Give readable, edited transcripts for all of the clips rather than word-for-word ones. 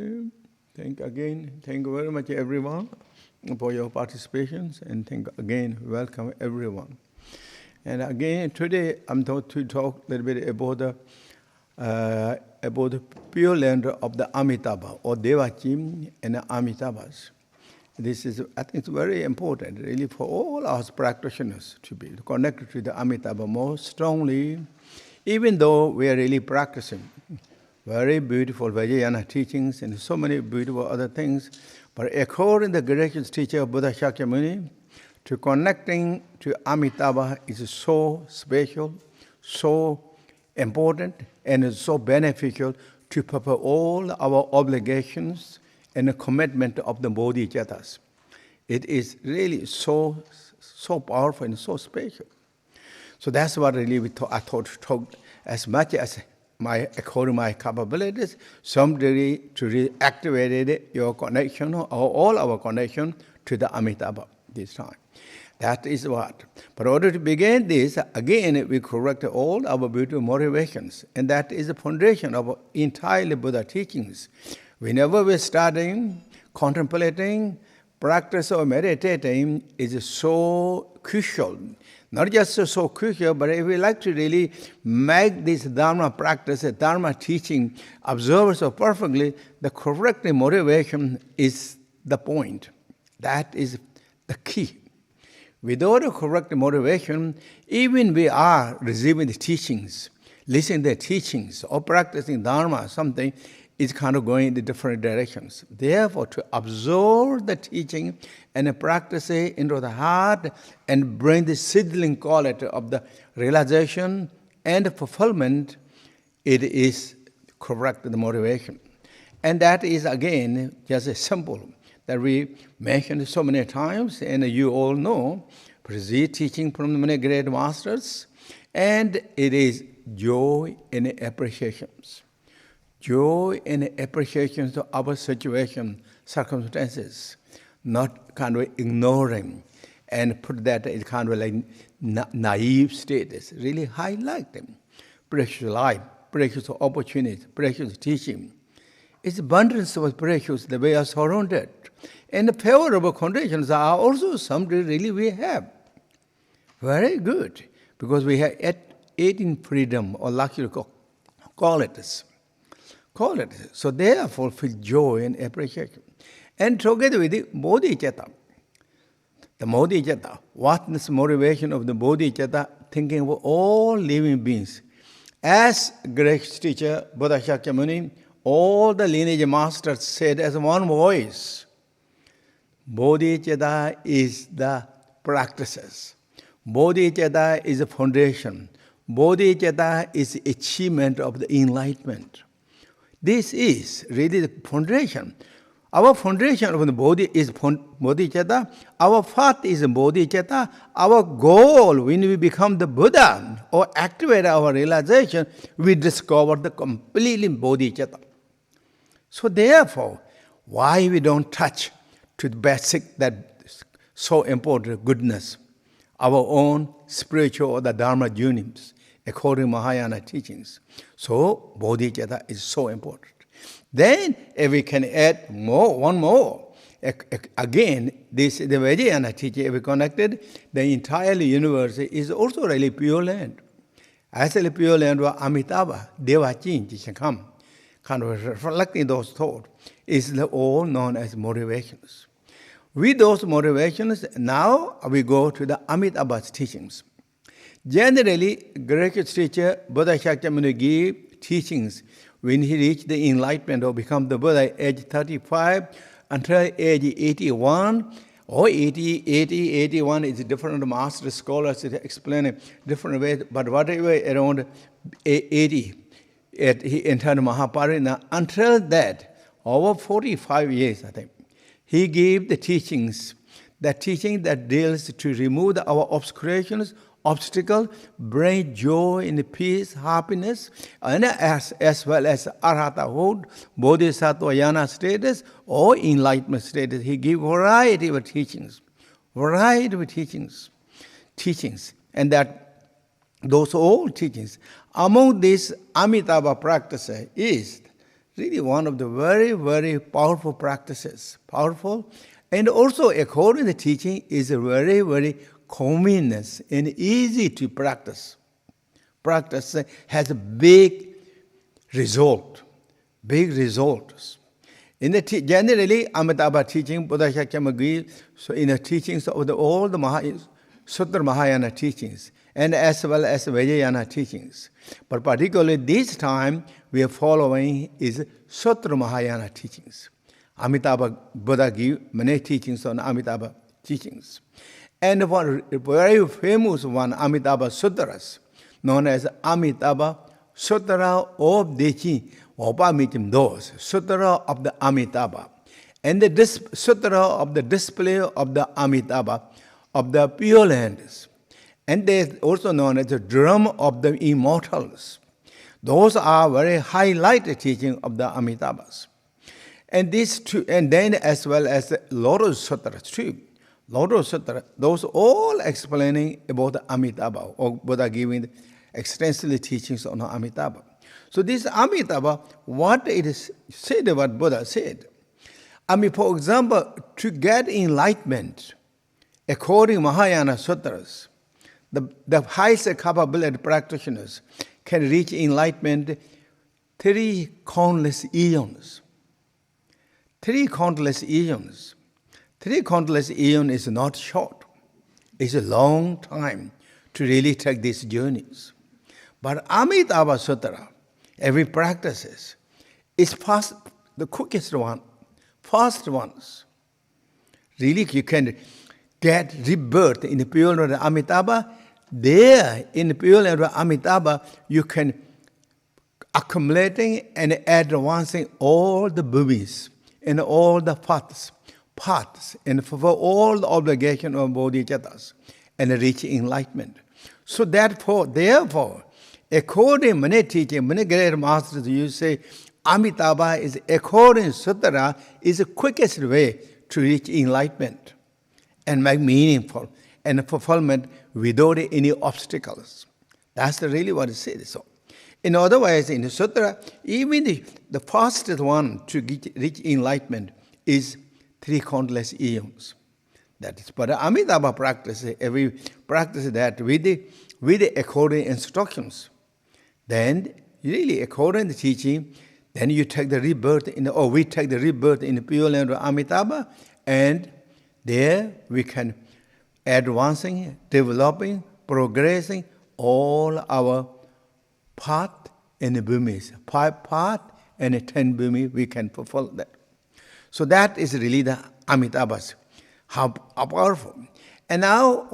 Okay. Thank you very much, everyone, for your participation, and welcome everyone. And again, today I'm going to talk a little bit about the Pure Land of the Amitabha, or Dewachen and Amitabhas. This is, I think, it's very important, really, for all our practitioners to be connected to the Amitabha more strongly, even though we are really practicing very beautiful Vajrayana teachings and so many beautiful other things. But according to the gracious teacher of Buddha Shakyamuni, to connecting to Amitabha is so special, so important, and is so beneficial to fulfill all our obligations and the commitment of the Bodhisattvas. It is really so powerful and so special. So that's what really I thought to talk as much as according to my capabilities, somebody to reactivate your connection or all our connection to the Amitabha this time. That is what. But in order to begin this, again, we correct all our beautiful motivations. And that is the foundation of entirely Buddha teachings. Whenever we're studying, contemplating, practice or meditating is so crucial. Not just so crucial, but if we like to really make this Dharma practice, Dharma teaching, observe so perfectly, the correct motivation is the point. That is the key. Without a correct motivation, even we are receiving the teachings, listening to the teachings, or practicing Dharma, something is kind of going in different directions. Therefore, to absorb the teaching and practice it into the heart and bring the seedling quality of the realization and fulfillment, it is correct the motivation. And that is, again, just a simple that we mentioned so many times, and you all know, proceed teaching from many great masters, and it is joy and appreciations. Joy and appreciation of our situation, circumstances, not kind of ignoring and put that in kind of like naive status. Really highlight them. Precious life, precious opportunities, precious teaching. It's abundance of precious the way we are surrounded. And the favorable conditions are also something really we have. Very good. Because we have 18 freedom or luxury qualities. So therefore, feel joy and appreciation. And together with the Bodhisattva, what is the motivation of the Bodhisattva? Thinking of all living beings. As great teacher Buddha Shakyamuni, all the lineage masters said as one voice, Bodhisattva is the practices. Bodhisattva is the foundation. Bodhisattva is the achievement of the enlightenment. This is really the foundation. Our foundation of the Bodhi is Bodhisattva. Our path is Bodhisattva. Our goal, when we become the Buddha or activate our realization, we discover the completely Bodhisattva. So therefore, why we don't touch to the basic, that so important goodness, our own spiritual or the Dharma journeys, according to Mahayana teachings. So, Bodhisattva is so important. Then, if we can add one more, again, the Vajrayana teaching, if we connected, the entire universe is also really pure land. Actually, pure land was Amitabha, Dewachen, Jishakam, kind of reflecting those thoughts, is all known as motivations. With those motivations, now we go to the Amitabha's teachings. Generally, great teacher Buddha Shakyamuni gave teachings when he reached the enlightenment or become the Buddha age 35 until age 81 or 81 is different. Master scholars explain it different ways, but whatever around 80, he entered Mahaparina. Until that, over 45 years, I think, he gave the teachings, the teaching that deals to remove our obscurations, obstacle, bring joy and peace, happiness, and as well as arhatahood, bodhisattva yana status, or enlightenment status. He gave variety of teachings. And that those all teachings. Among these Amitabha practices is really one of the very, very powerful practices. Powerful. And also, according to the teaching, is very, very convenient and easy to practice. Practice has a big result. Big results. In the generally, Amitabha teaching, Buddha Shakyamuni, so in the teachings of all the Sutra Mahayana teachings, and as well as Vajrayana teachings. But particularly this time, we are following is Sutra Mahayana teachings. Amitabha Buddha gave many teachings on Amitabha teachings. And one very famous one, Amitabha Sutras, known as Amitabha Sutra of Dechi, Opamitim Sutra of the Amitabha. And the Sutra of the display of the Amitabha, of the Pure Lands. And they are also known as the drum of the immortals. Those are very highlighted teaching of the Amitabhas. And these two, and then as well as the Lotus Sutra too. Lotus Sutra, those all explaining about the Amitabha, or Buddha giving extensively teachings on Amitabha. So this Amitabha, what it is said, what Buddha said. I mean, for example, to get enlightenment, according to Mahayana Sutras, the highest capability practitioners can reach enlightenment 3 countless eons. 3 countless eons. 3 countless eons is not short. It's a long time to really take these journeys. But Amitabha Sutra, every practices, is fast, the quickest one, fast ones. Really, you can get rebirth in the pure Lord Amitabha. There, in the pure Lord Amitabha, you can accumulating and advancing all the bhumis and all the paths, and fulfill all the obligation of bodhisattvas and reach enlightenment. So therefore, according to many teaching, many great masters, you say Amitabha is according to Sutra is the quickest way to reach enlightenment and make meaningful and fulfillment without any obstacles. That's really what it says. So, in other words, in the Sutra, even the fastest one to reach enlightenment is 3 countless eons. That is, but Amitabha practice, every practice that with the according instructions, then really according to teaching, then you take the rebirth we take the rebirth in the pure land of Amitabha, and there we can advancing, developing, progressing all our path and bhumis. 5 path and 10 bhumi, we can fulfill that. So that is really the Amitabhas, how powerful. And now,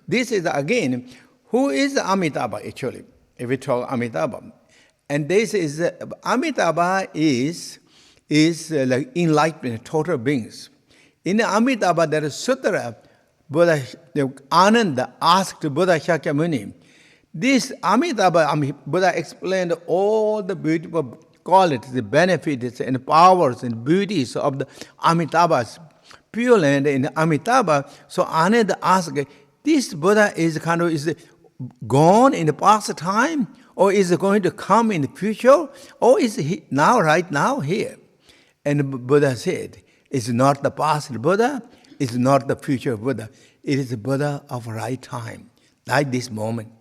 this is again, who is Amitabha actually? If we talk Amitabha, and this is Amitabha is like enlightenment, total beings. In Amitabha, there is Sutra. Ananda asked Buddha Shakyamuni, this Amitabha, Buddha explained all the beautiful qualities, the benefits and powers and beauties of the Amitabha's pure land in Amitabha. So Ananda asked, this Buddha is gone in the past time, or is it going to come in the future, or is he right now here? And Buddha said, it's not the past Buddha, it's not the future Buddha. It is the Buddha of right time, like this moment.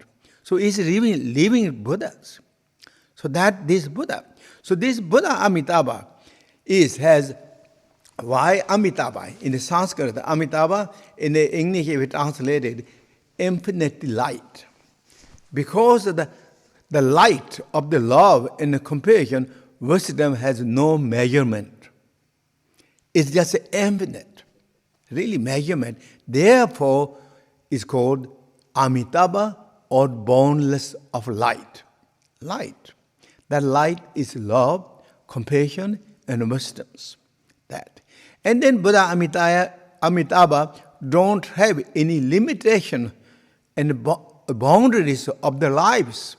So it's living Buddhas. So that this Buddha. So this Buddha Amitabha has why Amitabha? In the Sanskrit, Amitabha, in the English we translated infinite light. Because of the light of the love and the compassion, wisdom has no measurement. It's just infinite, really measurement. Therefore, it's called Amitabha or boundless of light. Light. That light is love, compassion, and wisdoms. That. And then Buddha Amitabha don't have any limitation and boundaries of their lives.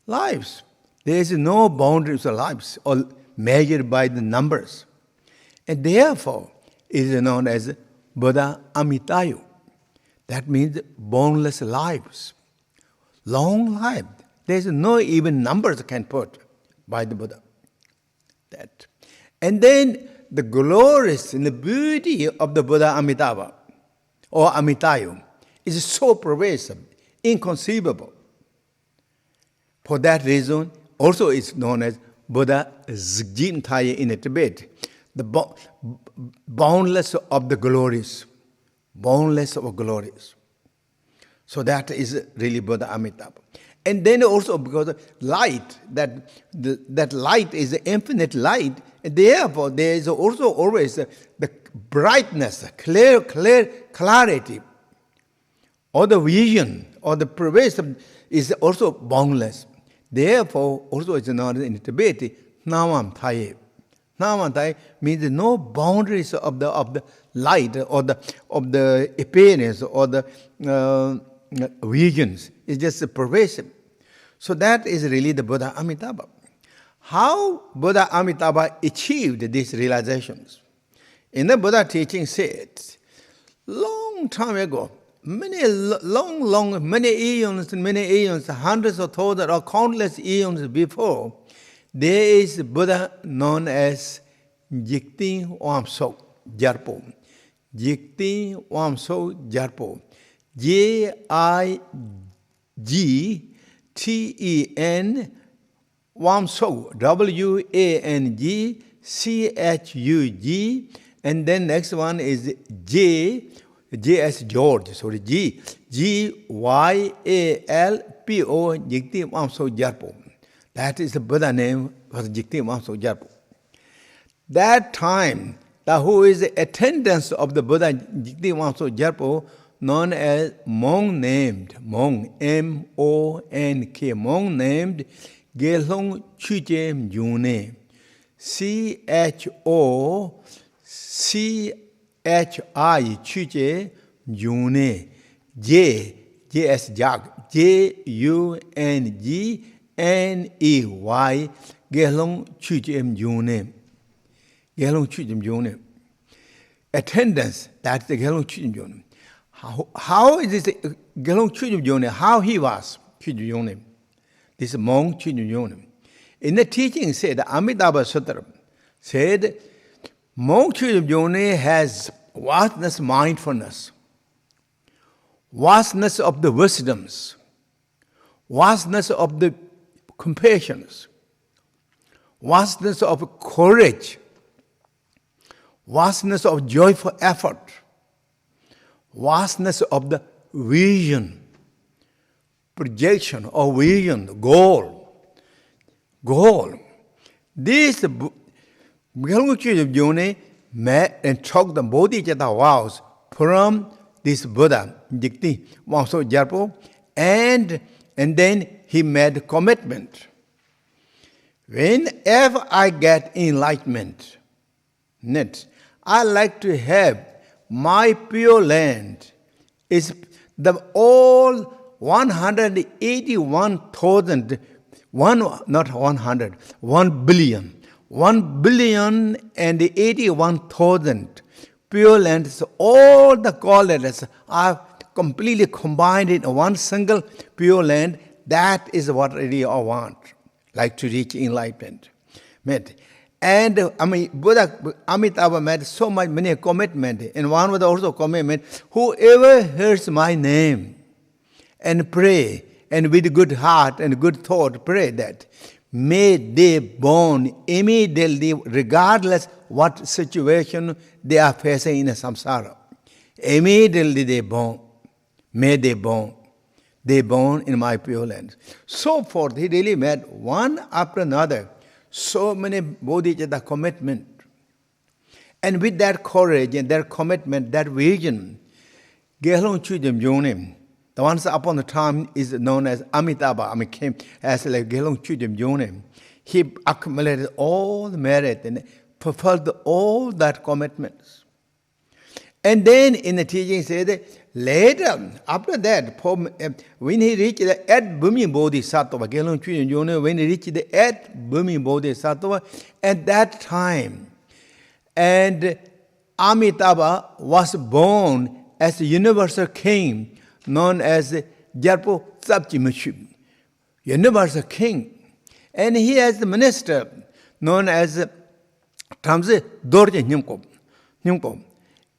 Lives. There is no boundaries of lives or measured by the numbers. And therefore, it is known as Buddha Amitayu. That means boundless lives. Long life. There is no even numbers can put by the Buddha. That. And then the glories and the beauty of the Buddha Amitabha or Amitayu is so pervasive, inconceivable. For that reason, also it's known as Buddha Zgjintaya in Tibet, the boundless of the glories, boundless of glories. So that is really Buddha Amitabha. And then also because light, that light is the infinite light, and therefore there is also always the brightness, clarity, or the vision, or the pervasive is also boundless. Therefore, also it's known in Tibet, Namam Thai. Namam Thai means no boundaries of the light or of the appearance or the visions. It's just pervasive. So that is really the Buddha Amitabha. How Buddha Amitabha achieved these realizations? In the Buddha teaching said, long time ago, many eons, hundreds of thousands or countless eons before, there is Buddha known as Jiktin Wamso Jarpo. Jiktin Wamso Jarpo. Jigten Wamso, Wangchug, and then next one is J as George, sorry, Gyalpo, Jiktin Wamso Jarpo. That is the Buddha name for Jiktin Wamso Jarpo. That time, who is the attendants of the Buddha Jiktin Wamso Jarpo, known as monk named, M-O-N-K, monk named Gelong Chujem June, C-H-O-C-H-I, Chuje June, J as Jag, J-U-N-G-N-E-Y, Gelong Chujem June. Gelong Chujem June. Attendance, that's the Gelong Chujem June. How is this Gelong Chujem June? How he was Chujem June? This monk Chujem June. In the teaching said, the Amitabha Sutra said, monk Chujem June has vastness mindfulness, vastness of the wisdoms, vastness of the compassions, vastness of courage, vastness of joyful effort, vastness of the vision, projection or vision, goal. This Gelong Chujem June met and took the Bodhisattva vows from this Buddha, Jiktin Wamso Jarpo, and then he made commitment. Whenever I get enlightenment, I like to have my pure land is the all 181,000, 1 billion and 81,000 pure lands, all the call letters are completely combined in one single pure land. That is what really I want, like to reach enlightenment. And Buddha Amitabha made so many commitment, and one was also commitment, whoever hears my name and pray, and with good heart and good thought pray that, may they born immediately regardless what situation they are facing in a samsara. Immediately they born, may they born in my pure land. So forth, he really made one after another so many bodhisattva commitment. And with that courage and that commitment, that vision, Gelong Chujem June, the once upon a time is known as Amitabha, came as like Gelong Chujem June. He accumulated all the merit and fulfilled all that commitments. And then in the teaching said, later, after that, when he reached the 8th Bhumi Bodhisattva, Gelong Chujem June, when he reached the 8th Bhumi Bodhisattva, at that time, and Amitabha was born as a universal king, known as Khenpo Tsewang, universal king. And he has the minister, known as Tamze Dorje Nyumko.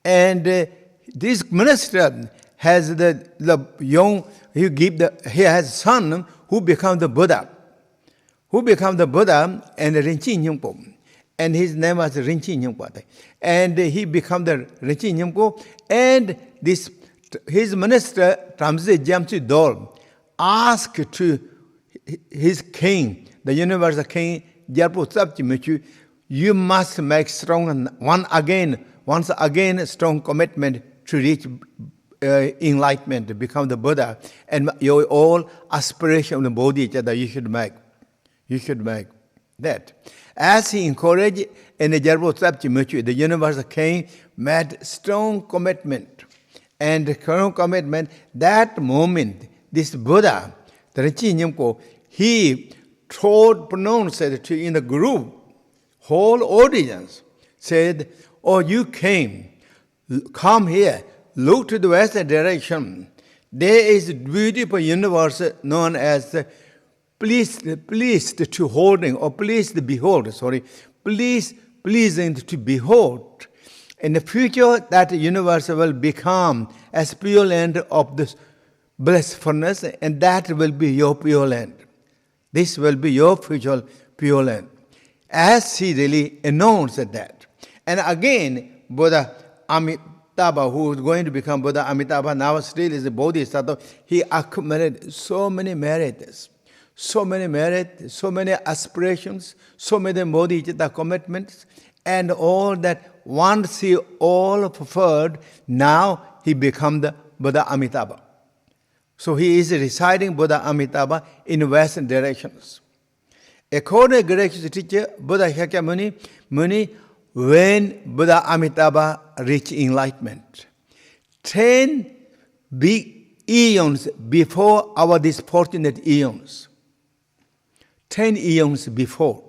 And this minister has the young, he has a son who becomes the Buddha. And Rinchi Nyumpo. And his name was Rinchi Nyumpo. And he became the Rinchi Nyumpo. And his minister, Tamze Jamchi Dol, asked to his king, the universal king, Khenpo Tsewang, you must make once again strong commitment to reach enlightenment, to become the Buddha, and your all aspiration of the Bodhisattva you should make. You should make that. As he encouraged in the Khenpo Tsewang, the universal king made strong commitment. And the strong commitment, that moment, this Buddha, the Rinchi Nyumko, he pronounced to in the group, whole audience, said, oh, you come here, look to the western direction. There is a beautiful universe known as pleased to holding, or pleased to behold, pleasing to behold. In the future, that universe will become as pure land of this blissfulness, and that will be your pure land. This will be your future pure land. As he really announced that. And again, Buddha Amitabha, who is going to become Buddha Amitabha, now still is a Bodhisattva, he accumulated so many merits, so many aspirations, so many Bodhisattva commitments, and all that once he all fulfilled, now he become the Buddha Amitabha. So he is residing Buddha Amitabha in western directions. According to great teacher Buddha Shakyamuni, when Buddha Amitabha reached enlightenment, 10 big eons before our these fortunate eons, 10 eons before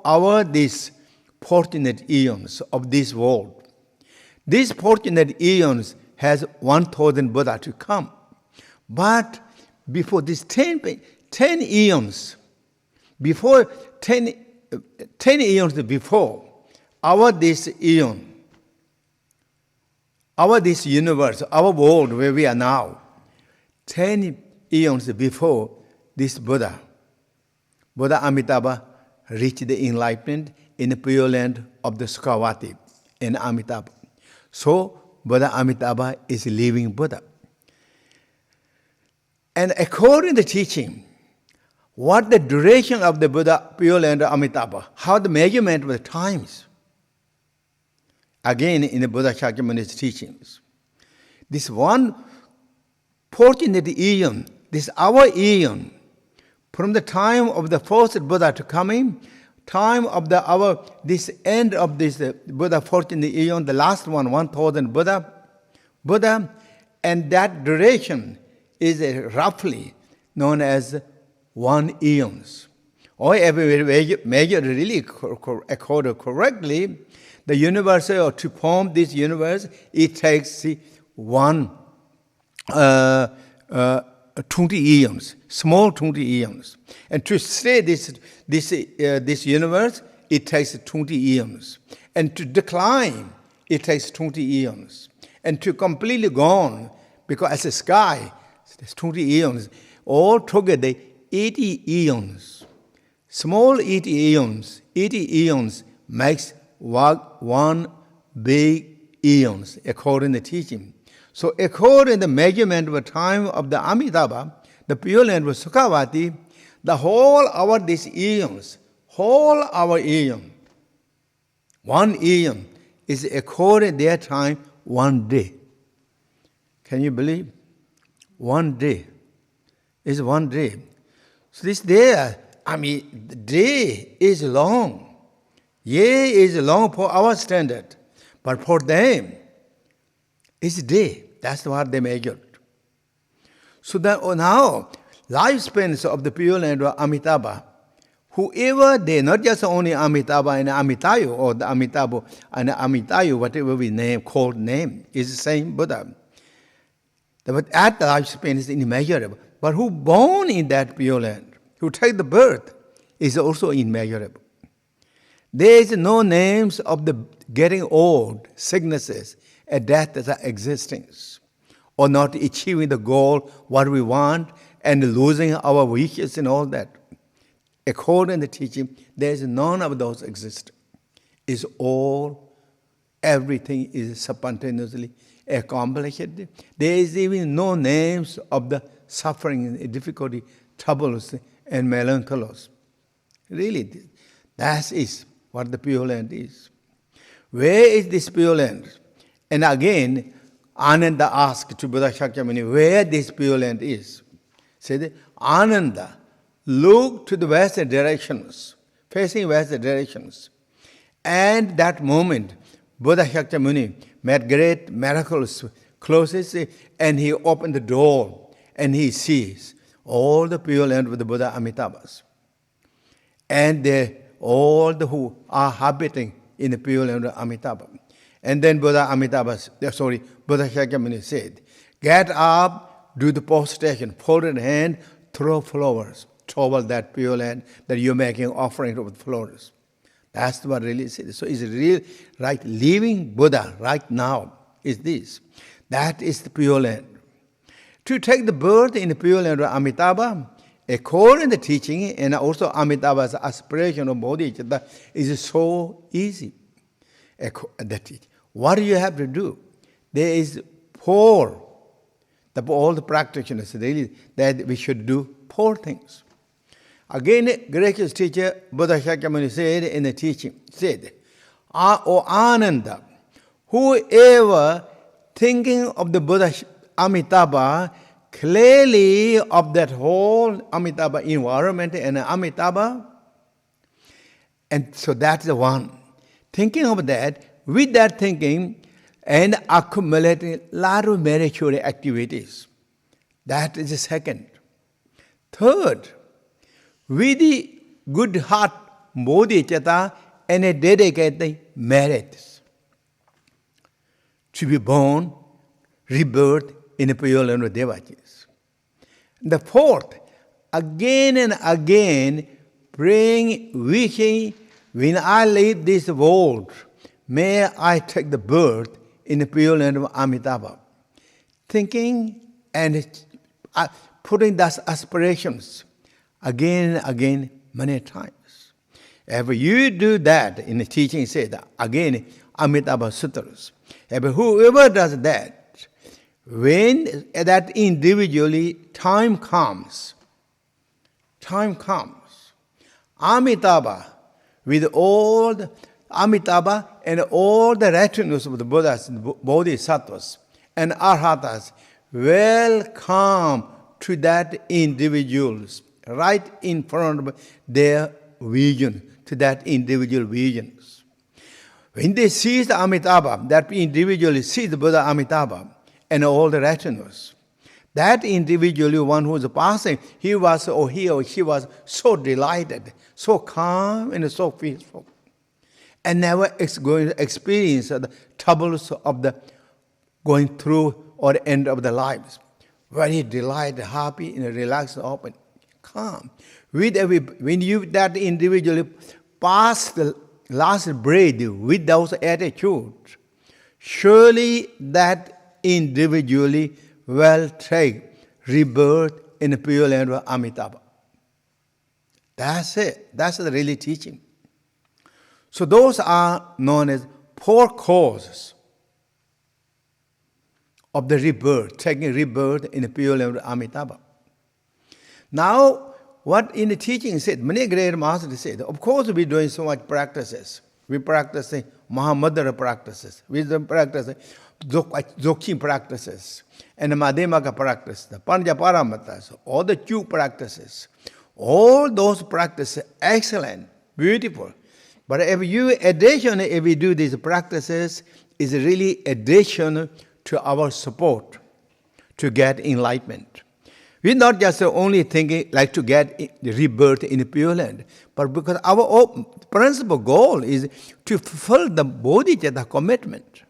our these fortunate eons of this world, these fortunate eons has 1,000 Buddha to come. But before these 10 eons, before 10 eons before our this eon, our this universe, our world where we are now, 10 eons before this Buddha Amitabha reached the enlightenment in the pure land of the Sukhavati in Amitabha. So Buddha Amitabha is a living Buddha. And according to the teaching, what the duration of the Buddha pure land of Amitabha, how the measurement of the times. Again, in the Buddha Shakyamuni's teachings, this one fortunate eon, this our eon, from the time of the first Buddha to coming, time of this end of this Buddha fortunate eon, the last one, 1,000 Buddha, and that duration is roughly known as 1 eons. Or if we measure really according correctly, the universe, or to form this universe, it takes 20 eons, small 20 eons. And to stay this universe, it takes 20 eons. And to decline, it takes 20 eons. And to completely gone, because as a sky, it's 20 eons. All together, 80 eons. Small 80 eons makes one big eons, according to teaching. So according to the measurement of the time of the Amitabha, the pure land of Sukhavati, the whole our these eons, whole our eon, 1 eon is according to their time 1 day. Can you believe? 1 day is 1 day. So this day, the day is long. Year is long for our standard, but for them, it's day. That's what they measured. So that now, lifespans of the Pure Land of Amitabha, whoever they, not just only Amitabha and Amitayu, or the Amitabha and Amitayu, whatever we call name, is the same Buddha. But at the lifespan is immeasurable. But who born in that Pure Land, who take the birth is also immeasurable. There is no names of the getting old, sicknesses, and death as existing, or not achieving the goal, what we want, and losing our wishes and all that. According to the teaching, there is none of those exist. It's all, everything is spontaneously accomplished. There is even no names of the suffering, difficulty, troubles, and melancholies. Really, that is what the Pure Land is. Where is this Pure Land? And again, Ananda asked to Buddha Shakyamuni where this Pure Land is. Said, Ananda, look to the western directions, facing western directions. And that moment, Buddha Shakyamuni made great miracles, closes, and he opened the door, and he sees all the Pure Land with the Buddha Amitabhas. And all the who are habiting in the Pure Land of Amitabha. And then Buddha Shakyamuni said, get up, do the prostration, folded hand, throw flowers toward that Pure Land that you're making offering of flowers. That's what really is. So it's real, right? Living Buddha right now is this. That is the Pure Land. To take the birth in the Pure Land of Amitabha, according to the teaching, and also Amitabha's aspiration of Bodhisattva, is so easy. What do you have to do? There is four. All the practitioners really that we should do four things. Again, gracious teacher Buddha Shakyamuni said in the teaching, said, O Ananda, whoever thinking of the Buddha Amitabha, clearly of that whole Amitabha environment and Amitabha, and so that's the one. Thinking of that, with that thinking, and accumulating a lot of meritorious activities. That is the second. Third, with the good heart, bodhicitta, and a dedicated merit to be born, rebirth in the Pure Land of Devachis. The fourth, again and again, praying, wishing, when I leave this world, may I take the birth in the Pure Land of Amitabha. Thinking and putting those aspirations again and again many times. If you do that, in the teaching said, again, Amitabha Sutras, if whoever does that, when that individually time comes, Amitabha, with all the Amitabha and all the retinues of the Buddhas, Bodhisattvas, and Arhatas will come to that individuals, right in front of their vision, to that individual visions. When they see the Amitabha, that individual sees the Buddha Amitabha and all the retinues, that individually, one who is passing, he or she was so delighted, so calm and so peaceful, and never going to experience the troubles of the going through or the end of the lives. Very delighted, happy, and relaxed, open, calm. When that individual pass the last breath with those attitudes, surely that individually will take rebirth in the Pure Land of Amitabha. That's it. That's the really teaching. So those are known as four causes of the rebirth, taking rebirth in the Pure Land of Amitabha. Now, what in the teaching said, many great masters said, of course we're doing so much practices. We're practicing Mahamadara practices. We're practicing Dzogchen practices, and the Madhyamaka practice, the Panchaparamatas, all the two practices. All those practices, excellent, beautiful. But if we do these practices, is really addition to our support to get enlightenment. We're not just only thinking like to get rebirth in the Pure Land, but because our principal goal is to fulfill the Bodhisattva commitment.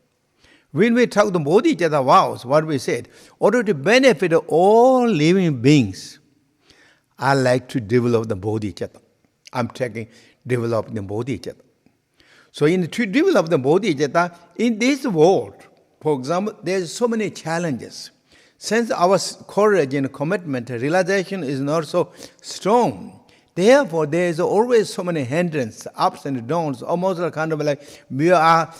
When we talk the Bodhisattva vows, what we said, in order to benefit all living beings, I like to develop the Bodhisattva. I'm developing the Bodhisattva. So to develop the Bodhisattva, in this world, for example, there's so many challenges. Since our courage and commitment, realization is not so strong, therefore there is always so many hindrances, ups and downs, almost kind of like we are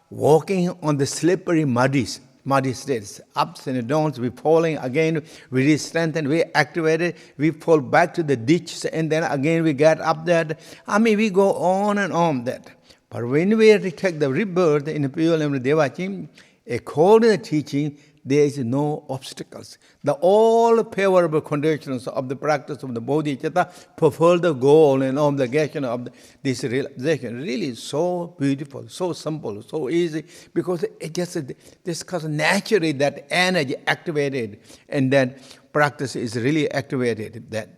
walking on the slippery, muddy states, ups and downs, we falling again, we re-strengthen, we activate it, we fall back to the ditch, and then again we get up there. We go on and on that. But when we take the rebirth in the pure name of Dewachen, according to the teaching, there is no obstacles. The all favorable conditions of the practice of the Bodhisattva fulfill the goal and obligation of this realization. Really so beautiful, so simple, so easy, because it just discuss naturally that energy activated, and that practice is really activated. That.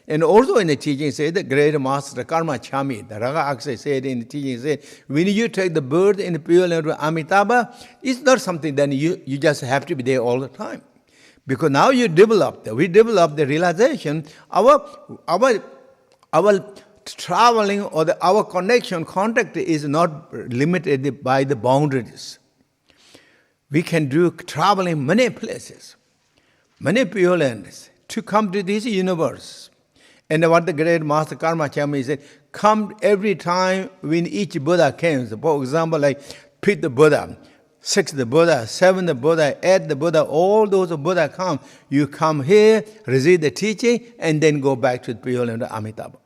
And also in the teaching said the great master Karma Chami, the Raga Akse said in the teaching said, when you take the birth in the pure land of Amitabha, it's not something that you just have to be there all the time. Because now we develop the realization, our traveling or our contact is not limited by the boundaries. We can travel in many places, many pure lands, to come to this universe. And what the great master Karma Chami said, come every time when each Buddha comes. For example, like 5th Buddha, 6th Buddha, 7th Buddha, 8th Buddha, all those Buddha come. You come here, receive the teaching, and then go back to the pure land of Amitabha.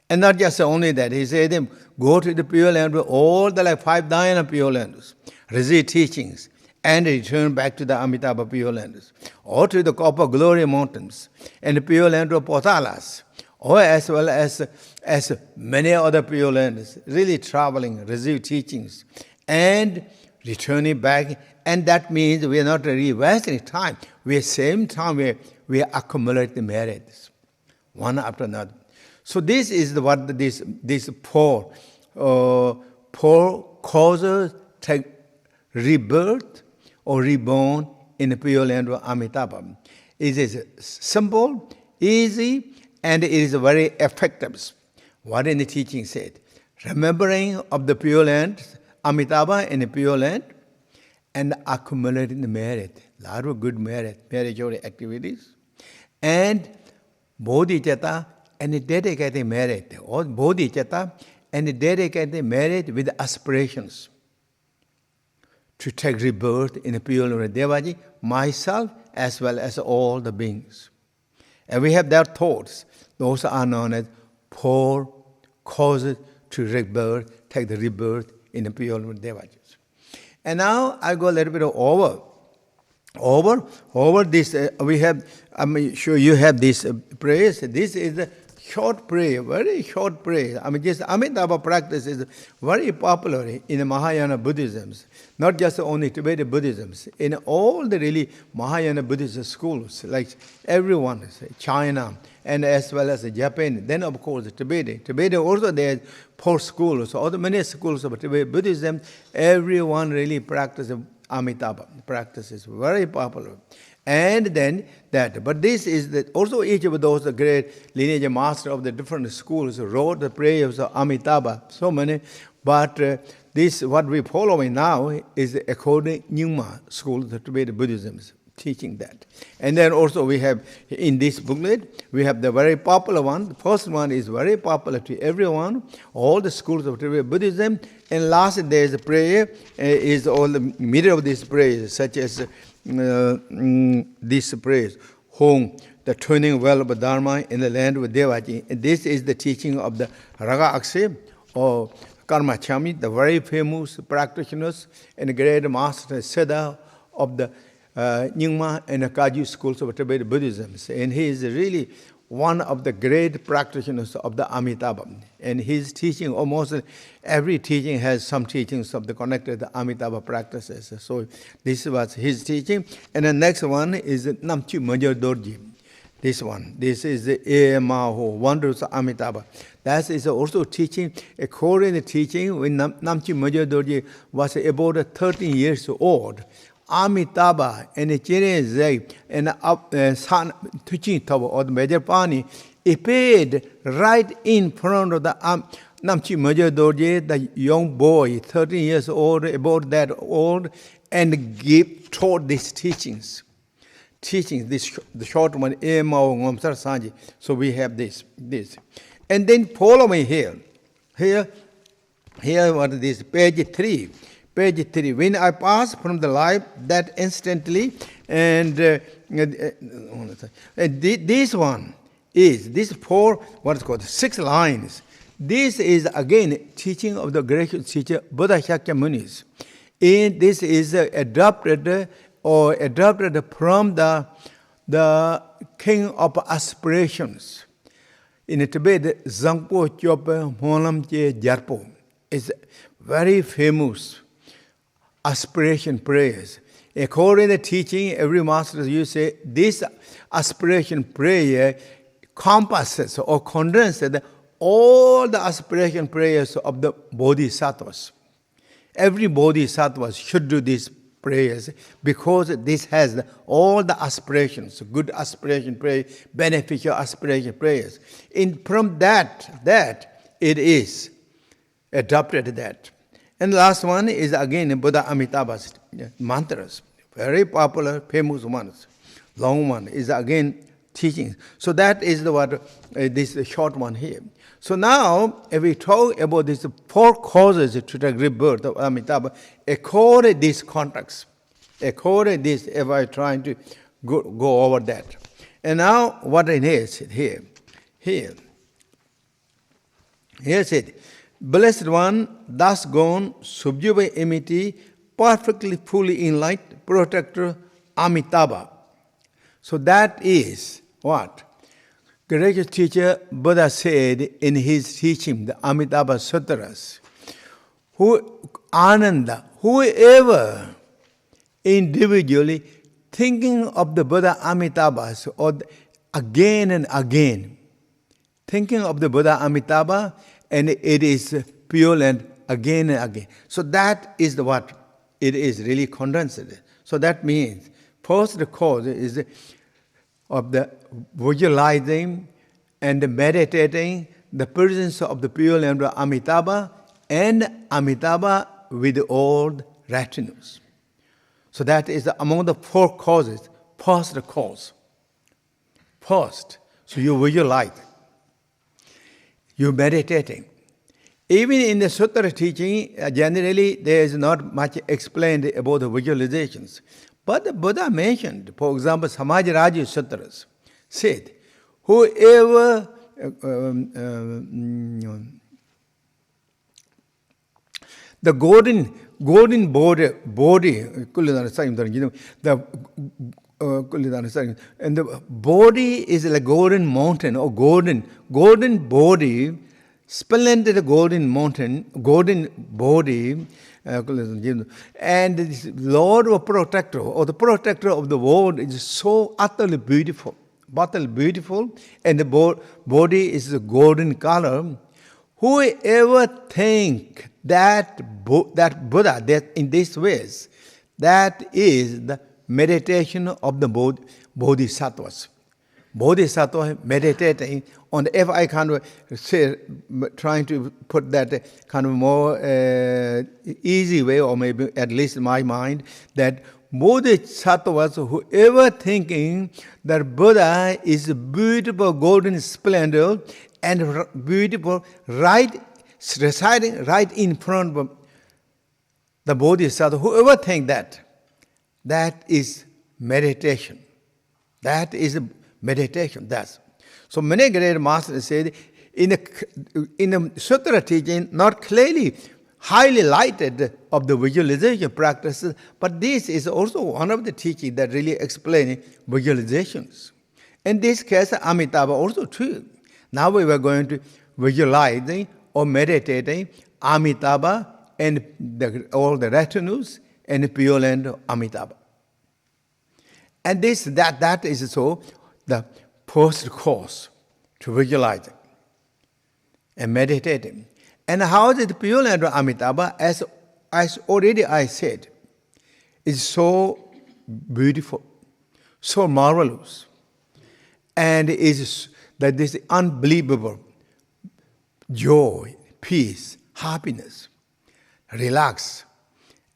And not just only that, he said, go to the pure land of all the 5 Dhyana pure lands, receive teachings, and return back to the Amitabha Pure Lands, or to the Copper Glory Mountains, and the Pure Land of Pothalas, or as well as many other Pure Lands, really traveling, receive teachings, and returning back. And that means we are not really wasting time. We at the same time, we accumulate the merits, one after another. So this is what these four causes take rebirth or reborn in the pure land of Amitabha. It is simple, easy, and it is very effective. What in the teaching said, remembering of the pure land, Amitabha in the pure land, and accumulating the merit, a lot of good meritorious activities, and Bodhisattva and the dedicated merit, or Bodhisattva and the dedicated merit with aspirations to take rebirth in the pure Lord Devaji, myself as well as all the beings. And we have their thoughts. Those are known as 4 causes to rebirth, take the rebirth in the pure Lord Devaji. And now I go a little bit over this. We have, I'm sure you have this praise. This is a short prayer, very short prayer. Just Amitabha practice is very popular in the Mahayana Buddhism, not just only Tibetan Buddhism. In all the really Mahayana Buddhist schools, like everyone, China, and as well as Japan, then of course Tibetan. Tibetan also there's 4 schools, so many schools of Tibetan Buddhism, everyone really practices Amitabha. Practice is very popular. And then that, but this is that also each of those great lineage master of the different schools wrote the prayers of Amitabha, so many. But this, what we're following now, is according to Nyingma school, the Tibetan Buddhism, teaching that. And then also we have in this booklet, we have the very popular one. The first one is very popular to everyone, all the schools of Tibetan Buddhism. And last there is a prayer, is all the middle of this prayer, such as this praise, home, the turning well of Dharma in the land of Devachi. And this is the teaching of the Raga Akse or Karma Chami, the very famous practitioners and great master Siddha of the Nyingma and Kagyu schools of Tibetan Buddhism. And he is really one of the great practitioners of the Amitabha. And his teaching, almost every teaching has some teachings of the connected Amitabha practices. So this was his teaching. And the next one is Namchu Manjar Dorji. This one. This is the Maho, Wonders of Amitabha. That is also teaching, according to teaching, when Namchu Manjar Dorji was about 13 years old, Amitabha and Chere Zay and San Tuchin Tabo or the Major Pani appeared right in front of the Namchi Maja Dorje, the young boy, 13 years old, about that old, and taught these teachings. The short one, Mao Ngomsar Sanji. So we have this. And then follow me here. Here what is this? Page 3. When I pass from the life, that instantly, and this one is, this 6 lines. This is again teaching of the great teacher Buddha Shakyamuni. And this is adopted from the king of aspirations. In Tibet, Zangpo Chope Honam Che Jarpo is very famous aspiration prayers. According to the teaching, every master you say this aspiration prayer compasses or condenses all the aspiration prayers of the Bodhisattvas. Every Bodhisattva should do these prayers because this has all the aspirations, good aspiration prayers, beneficial aspiration prayers. From that it is adopted that. And the last one is again Buddha Amitabha's mantras, very popular, famous ones. Long one is again teaching. So that is this short one here. So now, if we talk about these 4 causes to the rebirth of Amitabha, according to these context, according to this, if I trying to go over that. And now, what it is here. Here said, Blessed One, thus gone, subdued by enmity, perfectly, fully enlightened, protector, Amitabha. So that is what? Great teacher Buddha said in his teaching, the Amitabha Sutras, whoever individually thinking of the Buddha Amitabha or again and again, thinking of the Buddha Amitabha, and it is pure and again and again. So that is what it is really condensed. So that means first the cause is of the visualizing and meditating the presence of the Pure Land of Amitabha and Amitabha with all retinues. So that is among the 4 causes. First the cause. First, so you visualize. You meditating. Even in the Sutra teaching, generally there is not much explained about the visualizations. But the Buddha mentioned, for example, Samajaraja Sutras said, whoever the golden body, and the body is like golden mountain or golden body, splendid golden mountain, golden body. And this Lord or Protector, or the Protector of the world, is so utterly beautiful, and the body is a golden color. Whoever think that Buddha, that in these ways, that is the meditation of the Bodhisattvas. Bodhisattva meditating on, if I kind of say, trying to put that kind of more easy way, or maybe at least in my mind, that Bodhisattvas, whoever thinking that Buddha is beautiful golden splendor and beautiful residing right in front of the Bodhisattva, whoever think that is meditation. That is meditation. That's so many great masters said in the sutra teaching, not clearly highly lighted of the visualization practices, but this is also one of the teachings that really explain visualizations. In this case, Amitabha also true. Now we were going to visualizing or meditating Amitabha and all the retinues and the Pure Land of Amitabha. And that is so the first course to visualizing and meditating. And how is the Pure Land of Amitabha, as already I said, is so beautiful, so marvelous, and is that this unbelievable joy, peace, happiness, relax,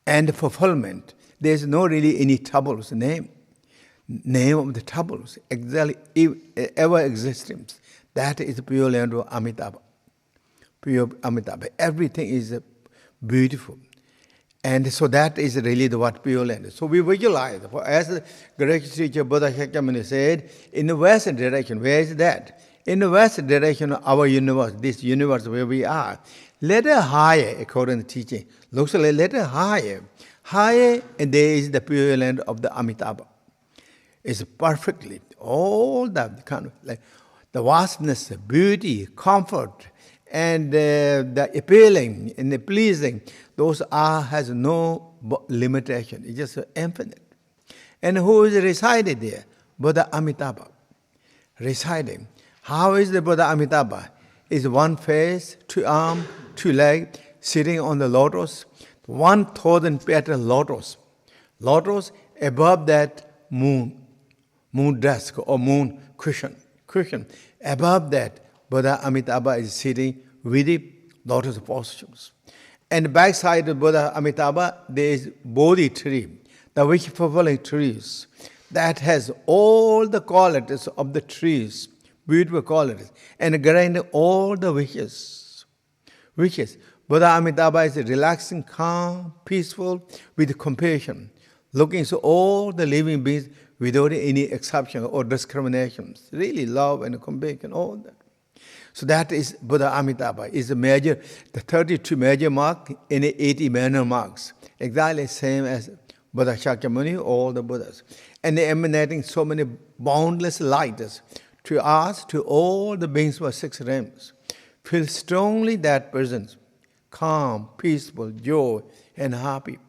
and fulfillment. There's no really any troubles name of the troubles exactly ever existing. That is pure land of Amitabha. Pure Amitabha. Everything is beautiful. And so that is really what pure land is. So we visualize, as the great teacher Buddha Shakyamuni said, in the western direction. Where is that? In the western direction of our universe, this universe where we are, little higher, according to teaching, looks like little higher. Higher, and there is the pure land of the Amitabha. It's perfectly, all that kind of, like the vastness, the beauty, comfort, and the appealing and the pleasing, those has no limitation. It's just infinite. And who is resided there? Buddha Amitabha. Residing. How is the Buddha Amitabha? Is one face, 2 arms, 2 legs, sitting on the lotus, 1,000 petal lotus. Lotus, above that moon desk or moon cushion. Above that, Buddha Amitabha is sitting with the lotus postures. And backside of Buddha Amitabha, there is Bodhi tree, the wish-fulfilling trees, that has all the qualities of the trees, beautiful qualities, and granting all the wishes. Buddha Amitabha is relaxing, calm, peaceful, with compassion, looking to all the living beings without any exception or discriminations. Really love and compassion, all that. So that is Buddha Amitabha. Is the 32 major mark and 80 minor marks. Exactly same as Buddha Shakyamuni, all the Buddhas. And they emanating so many boundless lights to us, to all the beings of 6 realms. Feel strongly that presence, calm, peaceful, joy, and happy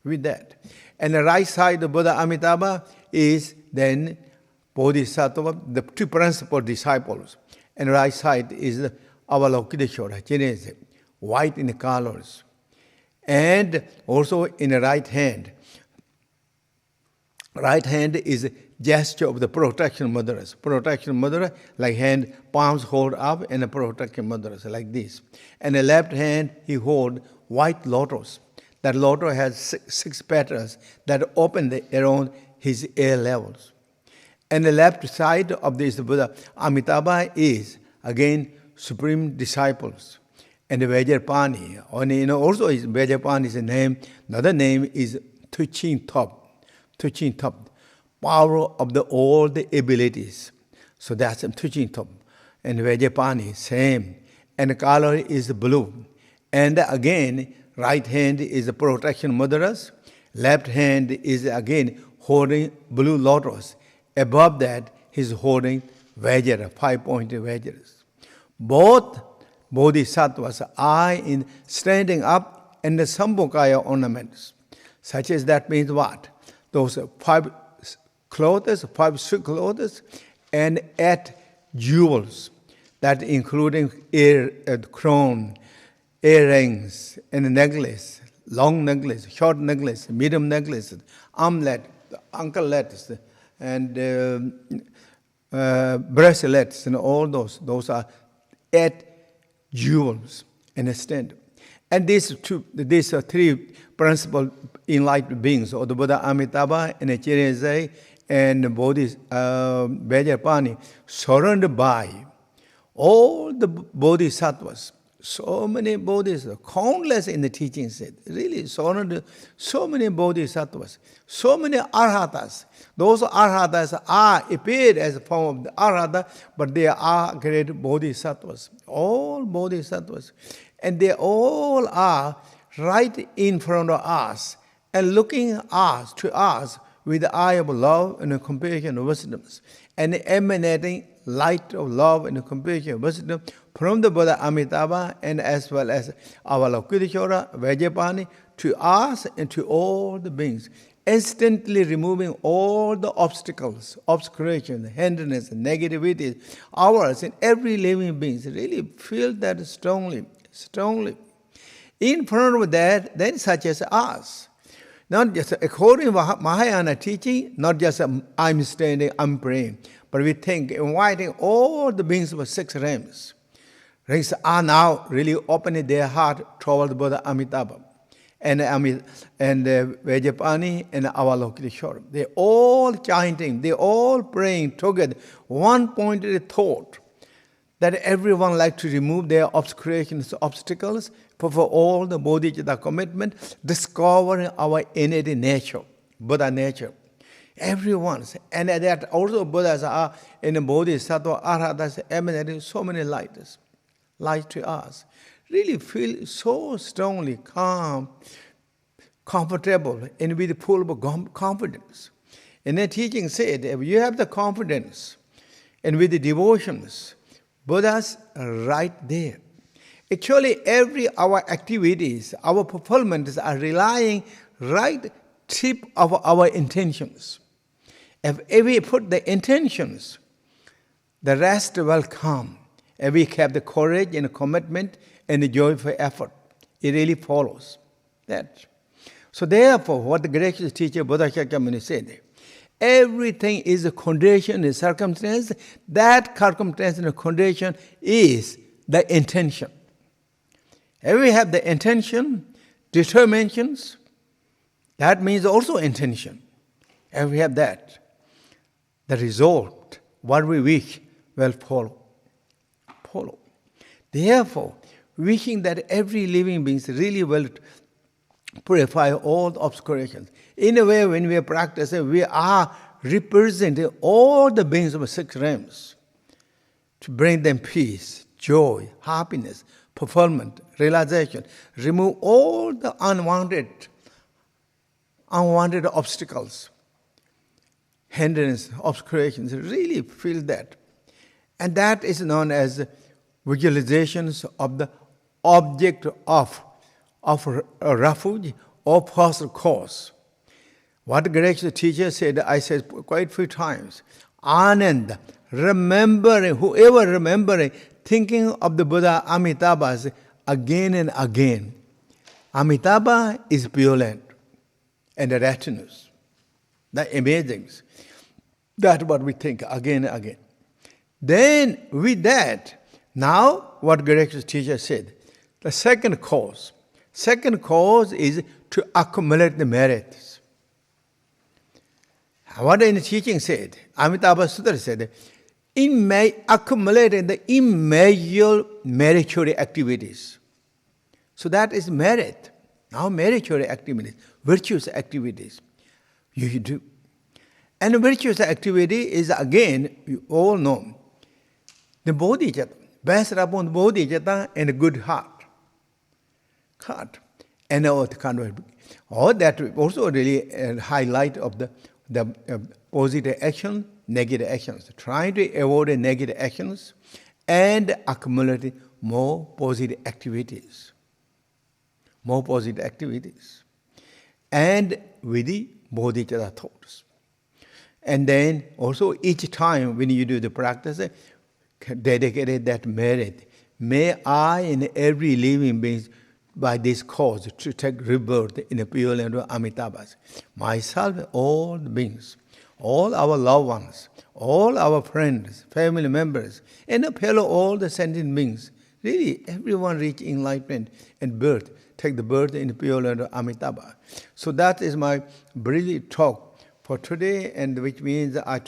with that. And the right side of Buddha Amitabha is then Bodhisattva, the 2 principal disciples. And the right side is Avalokiteshvara, white in the colors. And also in the right hand is gesture of the protection mudras. Protection mudra, like hand, palms hold up, and the protection mudras, like this. And the left hand, he hold white lotus. That lotus has 6 petals that open around his ear levels. And the left side of this Buddha Amitabha is, again, supreme disciples. And the Vajrapani, also is Vajrapani's name. Another name is Tuchin Top, power of all the abilities. So that's Tuchin Top. And Vajrapani, same. And the color is blue. And again, right hand is the protection mudras. Left hand is again holding blue lotus. Above that, he's holding Vajra, 5-pointed Vajras. Both Bodhisattvas are in standing up and the Sambhokaya ornaments. Such as that means what? Those 5 clothes, 5 silk clothes, and 8 jewels, that including crown, earrings, and a necklace, long necklace, short necklace, medium necklace, armlet, anklets, and bracelets, and all those. Those are 8 jewels in a stand. And these are 3 principal enlightened beings, or the Buddha Amitabha and the Chirizai and the Vajrapani, surrounded by all the Bodhisattvas. So many Bodhisattvas, countless in the teaching said, really surrounded so many Bodhisattvas, so many Arhatas. Those Arhatas are appeared as a form of the Arhata, but they are great Bodhisattvas, all Bodhisattvas. And they all are right in front of us and looking to us with the eye of love and compassion and wisdom, and emanating light of love and compassion and wisdom from the Buddha Amitabha and as well as Avalokiteshvara, Vajrapani, to us and to all the beings, instantly removing all the obstacles, obscuration, hindrance, negativity, ours and every living being. Really feel that strongly. In front of that, then such as us. Not just according to Mahayana teaching, not just I'm standing, I'm praying, but we think inviting all the beings of 6 realms. Rays are now really opening their heart toward Buddha Amitabha and Vajapani and Avalokiteshvara. They're all chanting, they're all praying together, one pointed thought that everyone like to remove their obscurations, obstacles, for all the Bodhisattva commitment, discovering our innate nature, Buddha nature. Everyone's, and that also Buddhas are in the Bodhisattva, Arhatas, emanating so many lights to us. Really feel so strongly calm, comfortable, and with full of confidence. And the teaching said, if you have the confidence and with the devotions, Buddhas are right there. Actually, our activities, our performances are relying right tip of our intentions. If we put the intentions, the rest will come. If we have the courage and the commitment and the joyful effort, it really follows that. So therefore, what the gracious teacher Buddha Shakyamuni said, everything is a condition, a circumstance. That circumstance and condition is the intention. If we have the intention, determinations, that means also intention. If we have that, the result, what we wish, will follow. Therefore, wishing that every living being really will purify all the obscurations. In a way, when we are practicing, we are representing all the beings of 6 realms to bring them peace, joy, happiness, fulfillment, realization, remove all the unwanted obstacles, hindrances, obscurations. Really feel that. And that is known as visualizations of the object of a refuge or first cause. What the gracious teacher said, I said quite a few times, Anand, whoever remembering, thinking of the Buddha Amitabhas again and again. Amitabha is violent and the retinus, the amazings. That's what we think again and again. Then with that, now what gracious teacher said, the second cause is to accumulate the merits. What in the teaching said, Amitabha Sutra said, accumulating the immeasurable meritorious activities. So that is merit. Now meritorious activities, virtuous activities, you should do. And virtuous activity is again, you all know, the Bodhisattva, based upon the Bodhisattva and a good heart. And all that also really highlight of the positive action, negative actions. Trying to avoid negative actions and accumulate more positive activities. And with the Bodhisattva thoughts. And then also each time when you do the practice, dedicate that merit. May I and every living being by this cause to take rebirth in the pure land of Amitabhas. Myself, all the beings, all our loved ones, all our friends, family members, and fellow all the sentient beings. Really, everyone reach enlightenment and birth. Take the birth in the pure land of Amitabha. So that is my brilliant talk for today, and which means I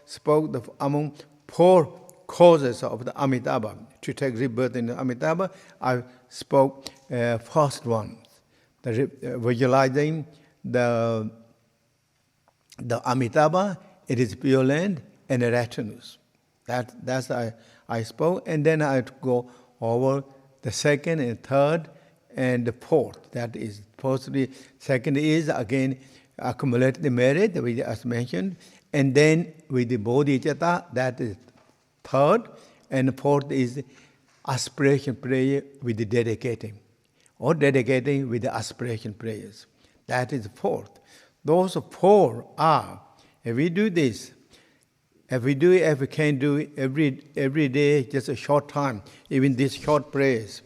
spoke among 4 causes of the Amitabha. To take rebirth in the Amitabha, I spoke first one, visualizing the Amitabha, it is pure land and a retinus. That's I spoke, and then I go over the second and third and the fourth. That is firstly, second is again accumulate the merit that we just mentioned, and then with the Bodhisattva, that is third, and fourth is aspiration prayer with the dedicating, or dedicating with the aspiration prayers. That is fourth. Those 4 are, if we do this, if we can do it every day, just a short time, even these short prayers,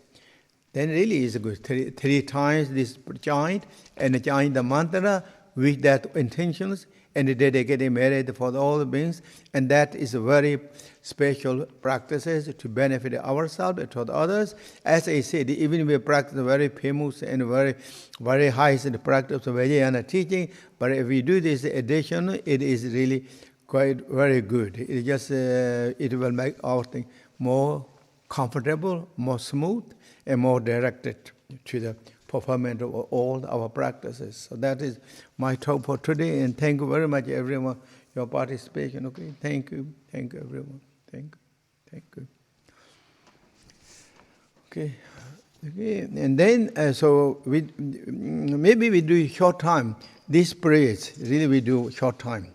then really is good. Three times this chant and chant the mantra with that intentions and dedicating merit for all the beings, and that is a very special practices to benefit ourselves and to others. As I said, even we practice very famous and very high practice of Vajrayana teaching, but if we do this addition, it is really quite very good. It just it will make our thing more comfortable, more smooth, and more directed to the performance of all our practices. So that is my talk for today, and thank you very much, everyone, your participation. Okay, thank you everyone. Thank you. Okay, and then so we maybe we do short time. These prayers really we do short time,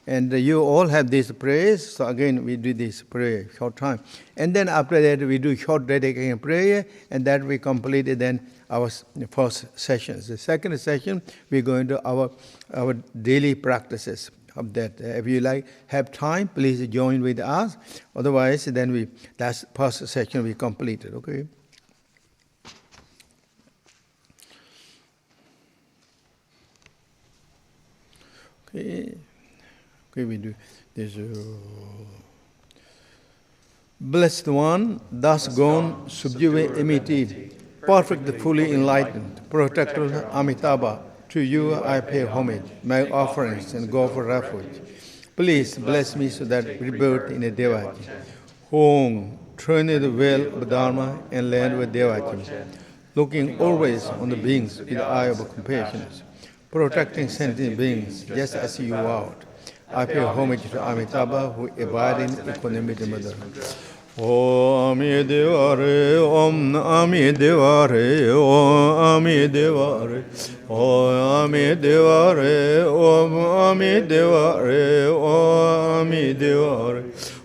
and you all have these prayers. So again we do this prayer short time, and then after that we do short dedication prayer, and that we completed then our first sessions. The second session we go into our daily practices of that. If you have time, please join with us. Otherwise, then that's first session we completed. Okay. Okay, we do this. Blessed one, thus gone, subjugated enmity, perfect, fully enlightened, protector Amitabha, to you I pay homage, make offerings, and go for refuge. Please bless me so that rebirth in a Dewachen, home, train the well of Dharma, and land with Dewachen, looking always on the beings with the eye of compassion, protecting sentient beings just as you are. I pay homage to Amitabha, who abide in equanimity, Mother. Om Amidevare, Om Amidevare, Om Amidevare, Om Amidevare, Om Amidevare,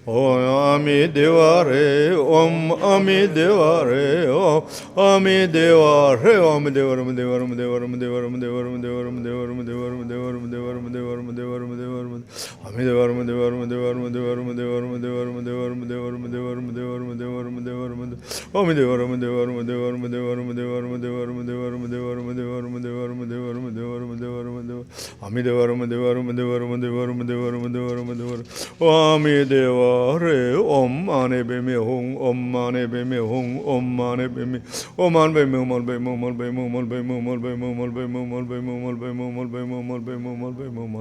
Om Amidevare, Om Amidevare, Om Amidevare, Om Amidevare, Om Om Mane Beme Hong, Om Mane Beme Hong, Om Mane Beme, Om Mane Beme, Om Mane Beme, Om Mane Beme, Om Mane Beme, Om Mane Beme, Om Mane Beme, Om Mane Beme, Om Mane Beme, Om Mane Beme, Om Mane Beme, Om Mane Beme, Om Mane Beme, Om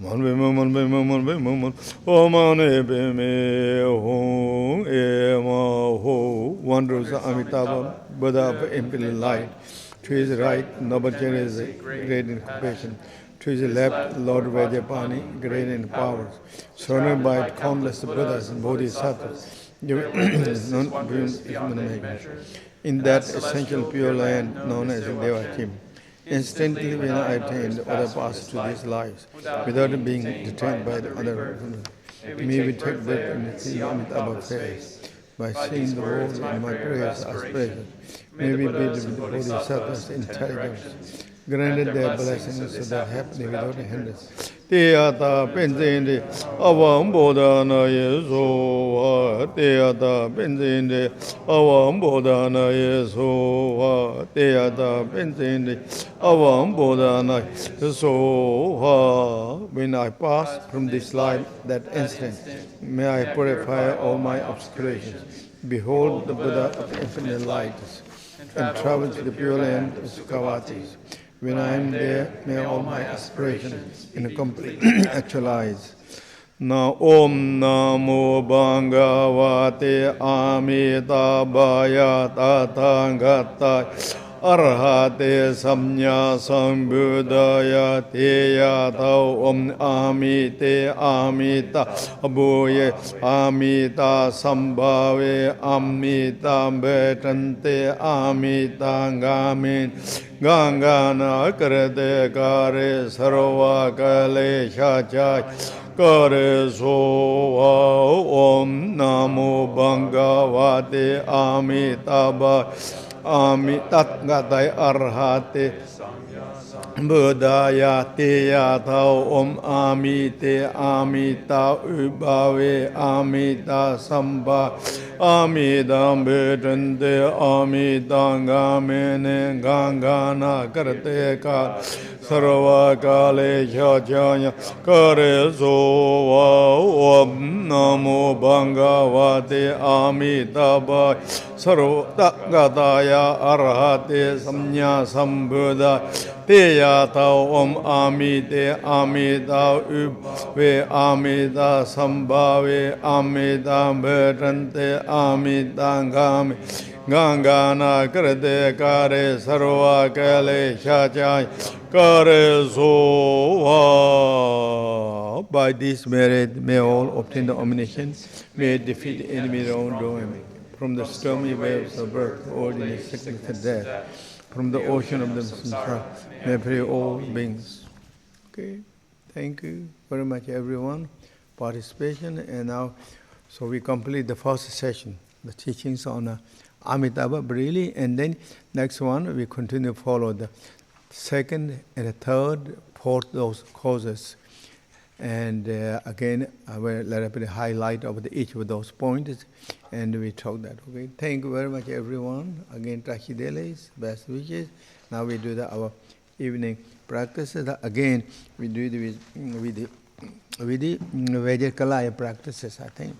Mane Beme, Om Mane Beme, Om Mane Beme Hong, Ema Ho, wondrous Amitabha, Buddha of infinite light. To his right, noble generous, great in compassion. To his left, Lord Vajrapani, great in powers, surrounded by countless Buddhas and Bodhisattvas, in that essential pure land known as Dewachen. Instantly when I attained other paths to these lives, without being detained by the other, may we take that in the Amitabha face. By seeing the world in my prayers aspirations, may we be the Bodhisattvas intelligence. Granted their blessings so that happening without a hindrance. Teata Penzinde Avam Bodhana Yesoha, Teata Penzinde Avam Bodhana Yesoha, Teata Penzinde Avam Bodhana Yesoha. When I pass from this life, that instant, may I purify all my obscurations. Behold the Buddha of infinite light, and travel to the pure land of Sukavatis. When I am there, may all my aspirations in complete actualize. Na Om Namo Bhagavate Amitabhaya Tathagata Arhate Samya Sambuddhaya Te Yatau Om Amite Amita Abhoye Amita Sambhave Amita Betante Amita Gamin Gangana Karate Kare Sarva Kale Shachai Kare Sova Om Namo Bhagavate Amitabha Amitat Gatai Arhate Buddhaya te ya thao om amite amita ubave amita samba amidam bedente amidam gamene gangana karate ka sarva kale chachanya kare so om namo bhagavate amitabha sarva gataya arhate samnya sambuddha te ya tao om amite amita ubve amita sambhave amita bedante amita gami gangana krite kare sarva kale shachai kare so. By this merit may all obtain the omniscience, may defeat the enemy wrongdoing. From the stormy waves of birth, ordinary sickness and death, from the ocean of the samsara, may free all beings. Okay, thank you very much, everyone, participation. And now, so we complete the first session, the teachings on Amitabha, really, and then next one we continue to follow the second and the third, fourth, those causes. And again, I will let a highlight of each of those points, and we talk that. Okay, thank you very much, everyone. Again, Tashideles, best wishes. Now we do our evening practices. Again, we do it with the Vajakalaya practices, I think.